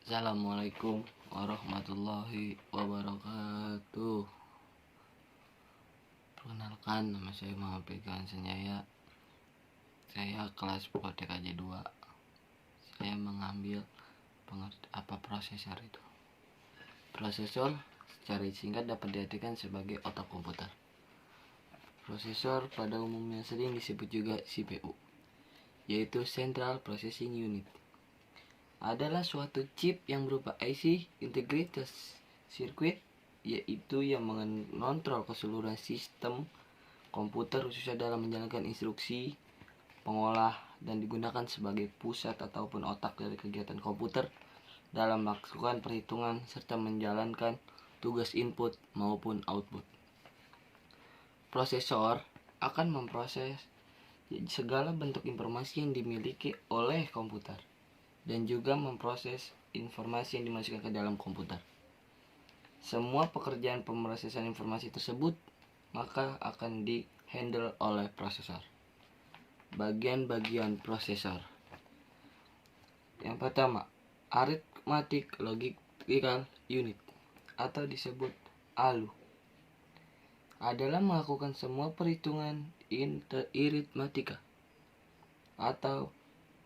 Assalamualaikum warahmatullahi wabarakatuh. Perkenalkan, nama saya Muhammad Pegan Senjaya. Saya kelas TKJ 2. Saya mengambil prosesor itu. Prosesor secara singkat dapat diartikan sebagai otak komputer. Prosesor pada umumnya sering disebut juga CPU, yaitu Central Processing Unit. Adalah suatu chip yang berupa IC Integrated Circuit, yaitu yang mengontrol keseluruhan sistem komputer khususnya dalam menjalankan instruksi, pengolah, dan digunakan sebagai pusat ataupun otak dari kegiatan komputer dalam melakukan perhitungan serta menjalankan tugas input maupun output. Prosesor akan memproses segala bentuk informasi yang dimiliki oleh komputer dan juga memproses informasi yang dimasukkan ke dalam komputer. Semua pekerjaan pemrosesan informasi tersebut maka akan di-handle oleh prosesor. Bagian-bagian prosesor. Yang pertama, Arithmetic Logical Unit atau disebut ALU adalah melakukan semua perhitungan aritmatika atau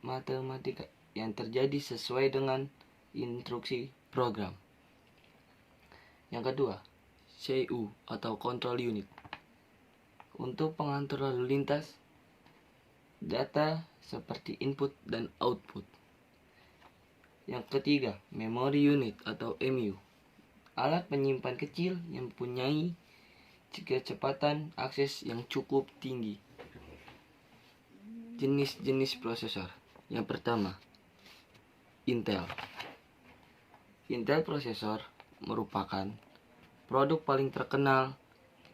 matematika yang terjadi sesuai dengan instruksi program. Yang kedua, CU atau Control Unit untuk pengatur lalu lintas data seperti input dan output. Yang ketiga, Memory Unit atau MU, alat penyimpan kecil yang mempunyai kecepatan akses yang cukup tinggi. Jenis-jenis prosesor. Yang pertama, Intel. Intel prosesor merupakan produk paling terkenal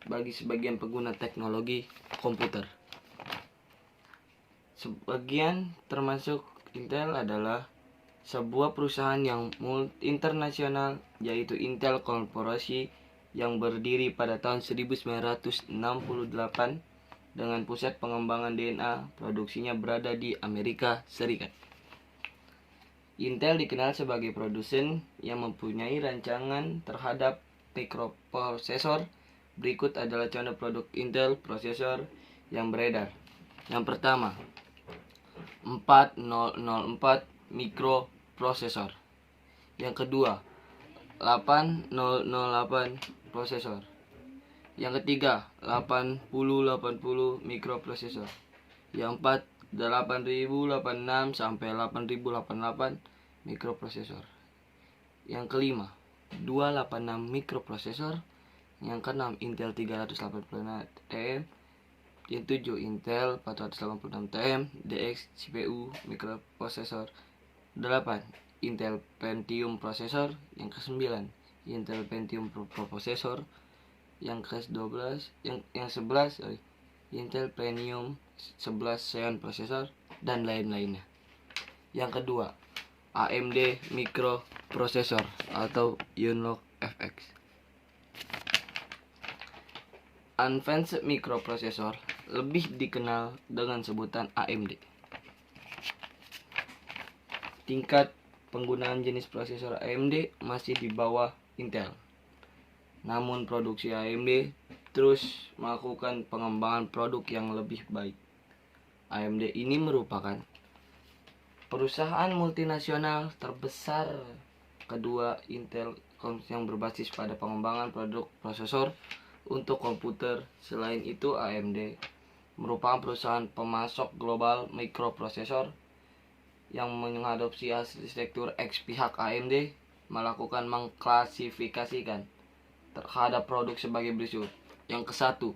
bagi sebagian pengguna teknologi komputer. Sebagian termasuk Intel adalah sebuah perusahaan yang internasional, yaitu Intel Corporation yang berdiri pada tahun 1968 dengan pusat pengembangan DNA. Produksinya berada di Amerika Serikat. Intel dikenal sebagai produsen yang mempunyai rancangan terhadap mikroprosesor. Berikut adalah contoh produk Intel prosesor yang beredar. Yang pertama, 4004 mikroprosesor. Yang kedua, 8008 prosesor. Yang ketiga, 8080 mikroprosesor. Yang keempat, 8086 sampai 8088 mikroprosesor. Yang kelima, 286 mikroprosesor. Yang keenam, Intel 386 TM. Yang tujuh, Intel 486 TM DX CPU mikroprosesor. 8, Intel Pentium prosesor. Yang ke-9, Intel Pentium prosesor. Yang ke-12, yang 11, Intel Pentium 11 Xeon prosesor dan lain-lainnya. Yang kedua, AMD mikroprosesor atau Unlock FX. Advanced mikroprosesor lebih dikenal dengan sebutan AMD. Tingkat penggunaan jenis prosesor AMD masih di bawah Intel. Namun produksi AMD terus melakukan pengembangan produk yang lebih baik. AMD ini merupakan perusahaan multinasional terbesar kedua Intel yang berbasis pada pengembangan produk prosesor untuk komputer. Selain itu, AMD merupakan perusahaan pemasok global mikroprosesor yang mengadopsi arsitektur X. Pihak AMD melakukan mengklasifikasikan terhadap produk sebagai berikut. Yang ke-1,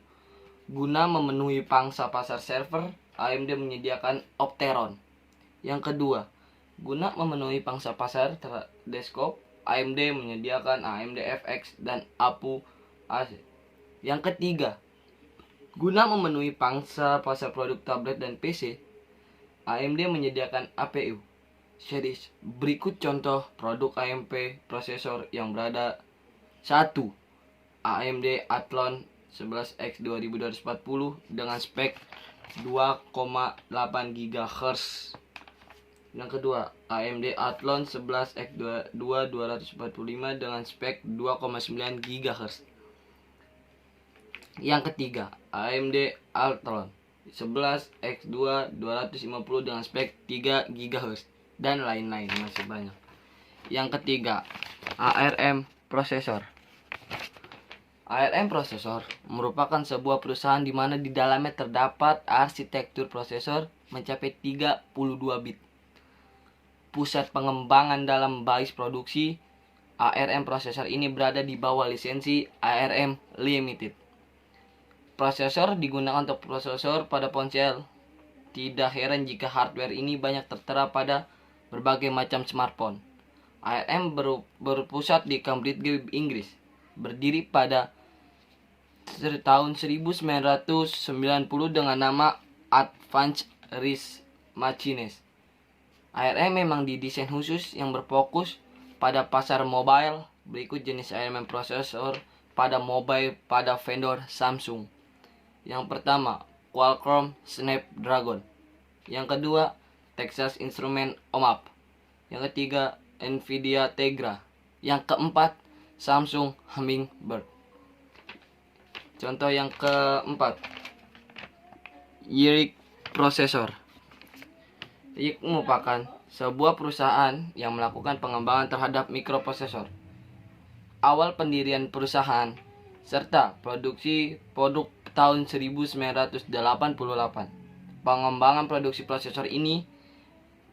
guna memenuhi pangsa pasar server, AMD menyediakan Opteron. Yang kedua, guna memenuhi pangsa pasar desktop, AMD menyediakan AMD FX dan APU AC. Yang ketiga, guna memenuhi pangsa pasar produk tablet dan PC, AMD menyediakan APU series. Berikut contoh produk AMD prosesor yang berada. 1. AMD Athlon 11X 2240 dengan spek 2,8 GHz. Yang kedua, AMD Athlon 11X2 245 dengan spek 2,9 GHz. Yang ketiga, AMD Athlon 11X2 250 dengan spek 3 GHz dan lain-lain, masih banyak. Yang ketiga, ARM Processor. ARM Processor merupakan sebuah perusahaan di mana di dalamnya terdapat arsitektur prosesor mencapai 32 bit. Pusat pengembangan dalam basis produksi ARM Processor ini berada di bawah lisensi ARM Limited. Prosesor digunakan untuk prosesor pada ponsel. Tidak heran jika hardware ini banyak tertera pada berbagai macam smartphone. ARM berpusat di Cambridge, Inggris. Berdiri pada tahun 1990 dengan nama Advanced Research Machines. ARM memang didesain khusus yang berfokus pada pasar mobile. Berikut jenis ARM prosesor pada mobile pada vendor Samsung. Yang pertama, Qualcomm Snapdragon. Yang kedua, Texas Instruments OMAP. Yang ketiga, Nvidia Tegra. Yang keempat, Samsung Hummingbird. Contoh yang keempat, YIRIC Processor. YIRIC merupakan sebuah perusahaan yang melakukan pengembangan terhadap mikroprosesor. Awal pendirian perusahaan serta produksi produk tahun 1988. Pengembangan produksi prosesor ini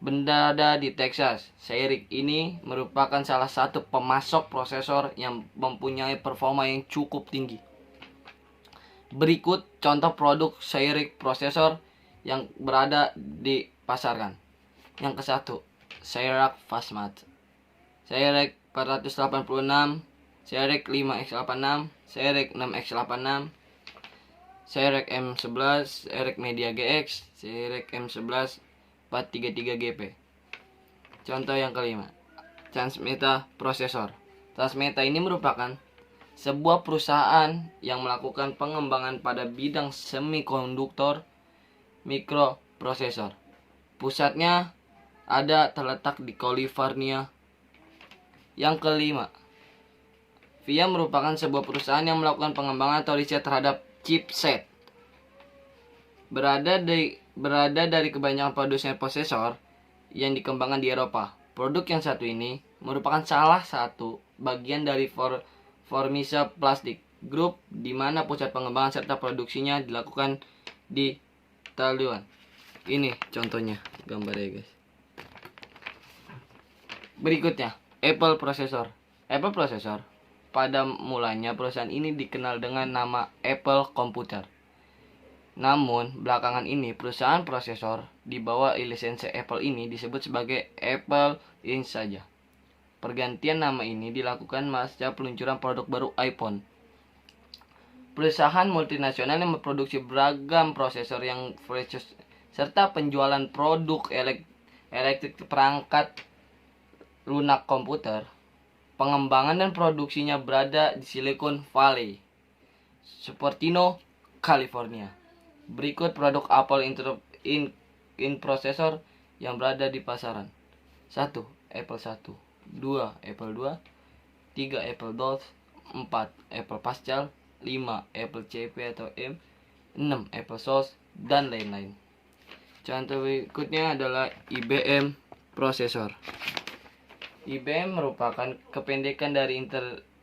berada di Texas. YIRIC ini merupakan salah satu pemasok prosesor yang mempunyai performa yang cukup tinggi. Berikut contoh produk YIRIC prosesor yang berada di pasarkan. Yang ke satu, YIRIC Fastmax, YIRIC 486, YIRIC 5X86, YIRIC 6X86, YIRIC M11, YIRIC Media GX, YIRIC M11 433GP. Contoh yang kelima, Transmeta Processor. Transmeta ini merupakan sebuah perusahaan yang melakukan pengembangan pada bidang semikonduktor mikroprosesor. Pusatnya terletak di California. Yang kelima, VIA merupakan sebuah perusahaan yang melakukan pengembangan atau riset terhadap chipset. Berada dari kebanyakan produsen prosesor yang dikembangkan di Eropa. Produk yang satu ini merupakan salah satu bagian dari Formisa Plastic Group, di mana pusat pengembangan serta produksinya dilakukan di Taiwan. Ini contohnya gambarnya, guys. Berikutnya, Apple Processor. Apple Processor pada mulanya perusahaan ini dikenal dengan nama Apple Computer. Namun, belakangan ini perusahaan prosesor di bawah lisensi Apple ini disebut sebagai Apple Inc. saja. Pergantian nama ini dilakukan pasca peluncuran produk baru iPhone. Perusahaan multinasional yang memproduksi beragam prosesor yang fresh serta penjualan produk elektrik perangkat lunak komputer. Pengembangan dan produksinya berada di Silicon Valley, Cupertino, California. Berikut produk Apple in prosesor yang berada di pasaran. 1. Apple 1, 2. Apple 2, 3. Apple Dolls, 4. Apple Pascal, 5. Apple CP atau M, 6. Apple Sauce, dan lain-lain. Contoh berikutnya adalah IBM Processor. IBM merupakan kependekan dari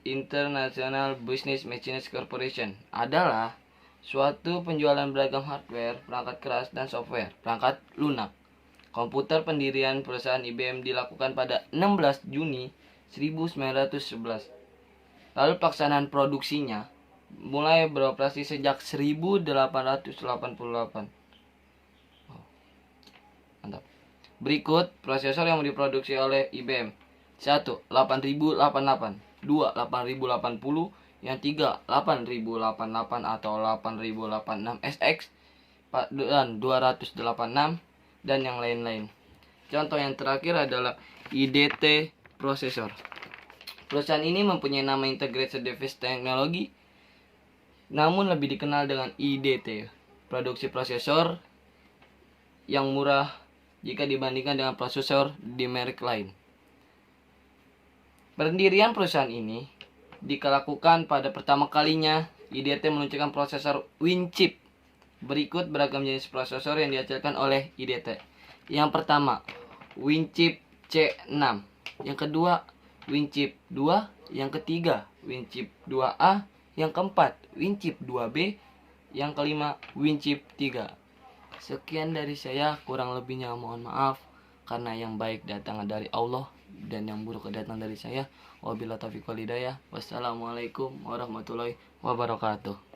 International Business Machines Corporation. Adalah suatu penjualan beragam hardware, perangkat keras, dan software perangkat lunak komputer. Pendirian perusahaan IBM dilakukan pada 16 Juni 1911. Lalu pelaksanaan produksinya mulai beroperasi sejak 1888. Mantap. Berikut prosesor yang diproduksi oleh IBM. 1. 8088, 2. 8080, yang 3. 8088 atau 8086 SX, dan 286, dan yang lain-lain. Contoh yang terakhir adalah IDT Processor. Perusahaan ini mempunyai nama Integrated Device Technology, namun lebih dikenal dengan IDT. Produksi prosesor yang murah jika dibandingkan dengan prosesor di merek lain. Pendirian perusahaan ini dilakukan pada pertama kalinya IDT meluncurkan prosesor WinChip. Berikut beragam jenis prosesor yang dihasilkan oleh IDT. Yang pertama, WinChip C6. Yang kedua, WinChip 2. Yang ketiga, WinChip 2A. Yang keempat, WinChip 2B. Yang kelima, WinChip 3. Sekian dari saya, kurang lebihnya mohon maaf, karena yang baik datang dari Allah dan yang buruk datang dari saya. Wabillahi taufiq wal hidayah. Wassalamualaikum warahmatullahi wabarakatuh.